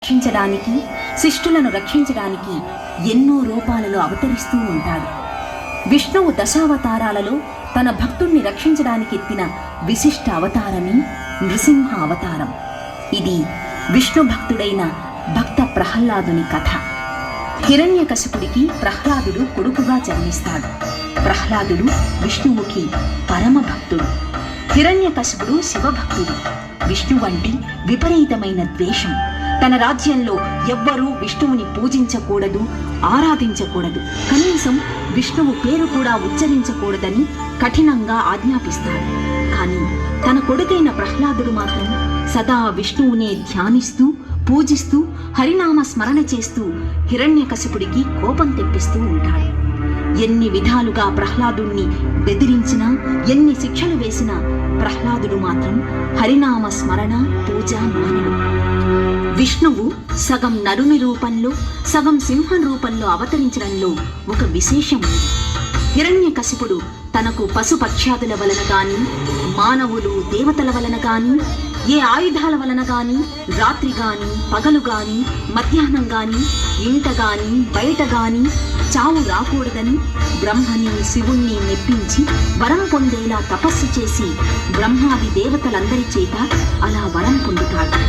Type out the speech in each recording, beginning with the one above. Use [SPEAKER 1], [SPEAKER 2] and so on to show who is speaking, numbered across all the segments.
[SPEAKER 1] రక్షించడానికి, శిష్టులను రక్షించడానికి ఎన్నో రూపాలలో అవతరిస్తూ ఉంటాడు. విష్ణువు దశావతారాలలో తన భక్తుణ్ణి రక్షించడానికి ఎత్తిన విశిష్ట అవతారమే నృసింహ అవతారం. ఇది విష్ణు భక్తుడైన భక్త ప్రహ్లాదుని కథ. హిరణ్యకశిపుడికి ప్రహ్లాదుడు కొడుకుగా జన్మిస్తాడు. ప్రహ్లాదుడు విష్ణువుకి పరమ భక్తుడు. హిరణ్యకశిపుడు శివభక్తుడు. విష్ణువంటి విపరీతమైన ద్వేషం. తన రాజ్యంలో ఎవ్వరూ విష్ణువుని పూజించకూడదు, ఆరాధించకూడదు, కనీసం విష్ణువు పేరు కూడా ఉచ్చరించకూడదని కఠినంగా ఆజ్ఞాపిస్తాడు. కానీ తన కొడుకైన ప్రహ్లాదుడు మాత్రం సదా విష్ణువునే ధ్యానిస్తూ, పూజిస్తూ, హరినామ స్మరణ చేస్తూ హిరణ్యకశిపుడికి కోపం తెప్పిస్తూ ఉంటాడు. ఎన్ని విధాలుగా ప్రహ్లాదుణ్ణి బెదిరించినా, ఎన్ని శిక్షలు వేసినా ప్రహ్లాదుడు మాత్రం హరినామ స్మరణ, పూజ మానడు. విష్ణువు సగం నరుని రూపంలో, సగం సింహం రూపంలో అవతరించడంలో ఒక విశేషం ఉంది. హిరణ్యకశిపుడు తనకు పశుపక్ష్యాదుల వలన గాని, మానవులు దేవతల వలన గాని, ఏ ఆయుధాల వలన గాని, రాత్రి గాని, పగలు గాని, మధ్యాహ్నం గాని, ఇంట గాని, బయట గాని చావు రాకూడదని బ్రహ్మని, శివుణ్ణి మెప్పించి వరం పొందేలా తపస్సు చేసి బ్రహ్మాది దేవతలందరి చేత అలా వరం పొందుతాడు.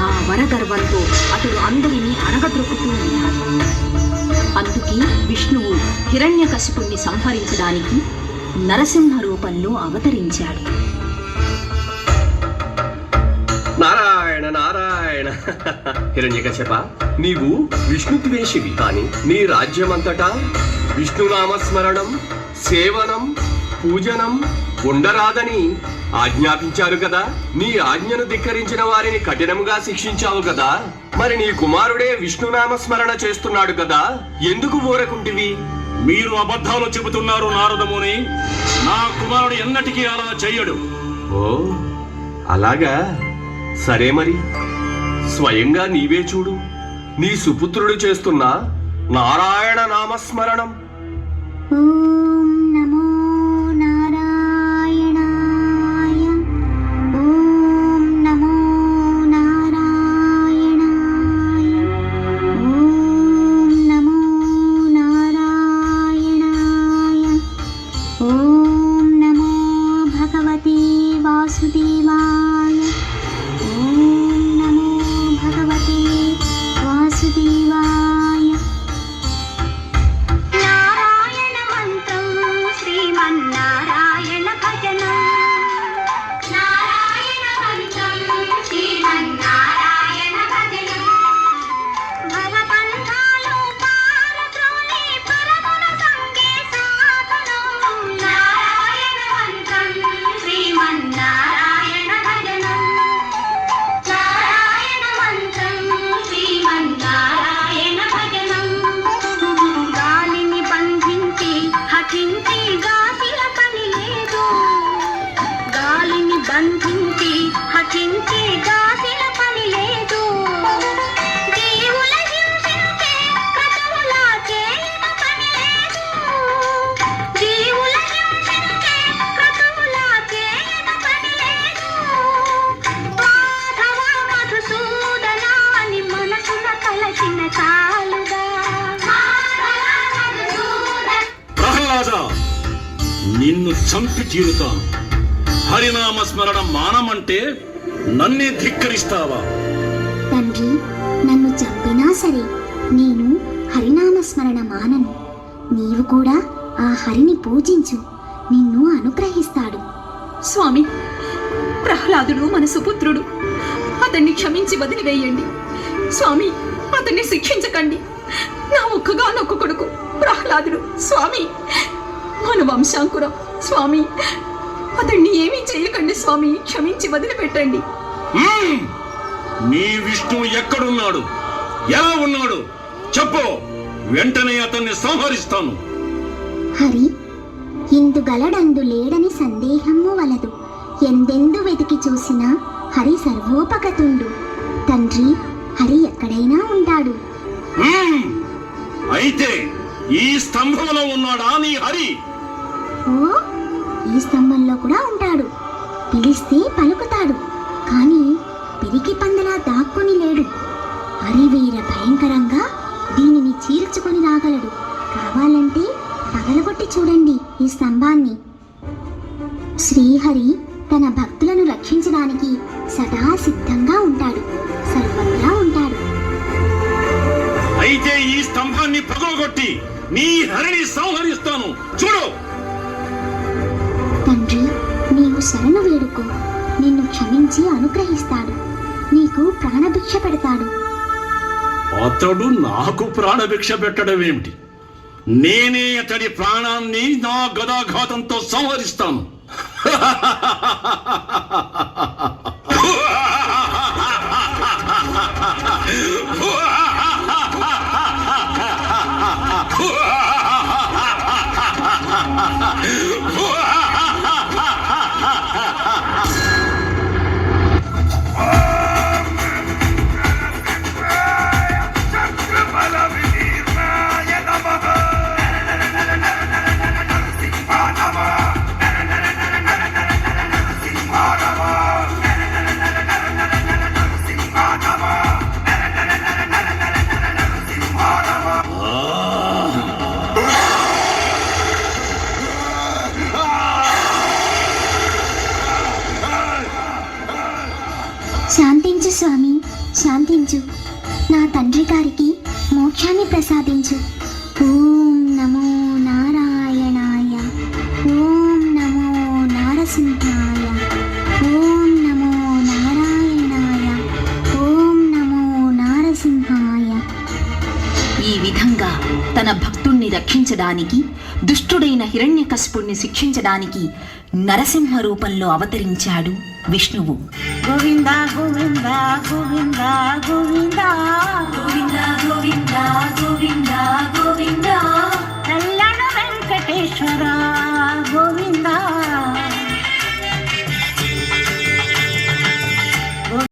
[SPEAKER 1] ఆ వరగర్వంతో అతడు అందరినీ అణగద్రొక్కుతూ ఉంటాడు. అందుకే విష్ణువు హిరణ్యకశిపుణ్ణి సంహరించడానికి నరసింహ రూపంలో అవతరించాడు.
[SPEAKER 2] నారాయణ నారాయణ. హిరణ్యకశప, నీవు విష్ణుద్వేషివి, కానీ నీ రాజ్యమంతటా విష్ణునామస్మరణం, సేవనం, పూజనం ఉండరాదని ఆజ్ఞాపించారు కదా. నీ ఆజ్ఞను ధిక్కరించిన వారిని కఠినంగా శిక్షించావు కదా. మరి నీ కుమారుడే విష్ణునామస్మరణ చేస్తున్నాడు కదా, ఎందుకు ఊరకుంటివి?
[SPEAKER 3] మీరు అబద్ధాలు చెబుతున్నారు నారదముని. నా కుమారుడు ఎన్నటికీ అలా చెయ్యడు.
[SPEAKER 2] ఓ అలాగా, సరే మరి స్వయంగా నీవే చూడు. నీ సుపుత్రుడు చేస్తున్న నారాయణ నామస్మరణం.
[SPEAKER 4] ఓం నమో నారాయణాయ, ఓం నమో నారాయణాయ, ఓం నమో నారాయణాయ, ఓం నమో భగవతే వాసుదేవాయ, ఓం నమో భగవతే వాసుదేవాయ. నారాయణ మంత్రం శ్రీమన్నారాయణ భజనం, నారాయణ మంత్రం శ్రీమన్నారాయణ భజనం, భవబంధాలు పారద్రోలి పరమున సంగే సాధనం, నారాయణ మంత్రం శ్రీమన్నారాయణ భజనం, నారాయణ మంత్రం శ్రీమన్నారాయణ భజనం. గాలిని బంధించి హఠించి గాసిల పని లేదు, గాలిని బంధించి హఠించి గాసిల పని లేదు, జీవుల హింసించే క్రతువులా చేయన పని లేదు, జీవుల హింసించే క్రతువులా చేయన పని లేదు. మాధవ మధుసూదన అని మనసున కలసిన చాలుగా.
[SPEAKER 3] ప్రహ్లాద, నిన్ను చంపి తీరుతాను. హరినామ స్మరణ మానమంటే నన్నే ధిక్కరిస్తావా?
[SPEAKER 4] తండ్రి, నన్ను చంపినా సరే నేను హరినామస్మరణ మానను. నీవు కూడా ఆ హరిని పూజించు, నిన్ను అనుగ్రహిస్తాడు.
[SPEAKER 1] స్వామి, ప్రహ్లాదుడు మన సుపుత్రుడు. అతన్ని క్షమించి వదిలివేయండి. స్వామి, అతన్ని శిక్షించకండి. నా ఒక్కగానొక్క కొడుకు ప్రహ్లాదుడు. స్వామి, మన వంశాంకురం. స్వామి, అతన్ని ఏమీ చేయకండి. స్వామి, క్షమించి వదిలిపెట్టండి.
[SPEAKER 3] నీ విష్ణువు ఎక్కడున్నాడు? ఎలా ఉన్నాడు? చెప్పు, వెంటనే అతన్ని సంహరిస్తాను.
[SPEAKER 4] హరి ఇందుగలడందు లేడని సందేహము వలదు. ఎందెందు వెతికి చూసినా హరి సర్వోపగతుండు. తండ్రి, హరి ఎక్కడైనా ఉంటాడు.
[SPEAKER 3] అయితే ఈ స్తంభంలో ఉన్నాడా నీ హరి?
[SPEAKER 4] ఓ, ఈ స్తంభంలో కూడా ఉంటాడు. పిలిస్తే పలుకుతాడు, కానీ పిరికి పందలా దాక్కుని లేడు. హరివీర భయంకరంగా దీనిని చీల్చుకొని రాగలడు. కావాలంటే పగలగొట్టి చూడండి ఈ స్తంభాన్ని. శ్రీహరి తన భక్తులను రక్షించడానికి సదా సిద్ధంగా ఉంటాడు, సర్వత్రా ఉంటాడు.
[SPEAKER 3] అయితే ఈ స్తంభాన్ని పగలగొట్టి నీ హరిని సంహరిస్తాను, చూడు.
[SPEAKER 4] తండ్రి, నీవు శరణు వేడుకో, నిన్ను క్షమించి అనుగ్రహిస్తాడు, నీకు ప్రాణభిక్ష పెడతాడు.
[SPEAKER 3] అతడు నాకు ప్రాణభిక్ష పెట్టడం ఏమిటి? నేనే అతడి ప్రాణాన్ని నా గదాఘాతంతో సంహరిస్తాను.
[SPEAKER 4] శాంతించు స్వామి, శాంతించు. నా తండ్రి గారికి మోక్షాన్ని ప్రసాదించు. ఓం నమో నారాయణాయ, ఓం నమో నారసింహాయ, ఓం నమో నారాయణాయ, ఓం నమో నారసింహాయ.
[SPEAKER 1] ఈ విధంగా తన భక్తుణ్ణి రక్షించడానికి, దుష్టుడైన హిరణ్యకశిపుణ్ణి శిక్షించడానికి నరసింహ రూపంలో అవతరించాడు విష్ణువు.
[SPEAKER 5] గోవింద గోవింద గోవింద గోవింద గోవింద గోవింద గోవింద గోవింద కళ్యాణ వెంకటేశ్వర గోవింద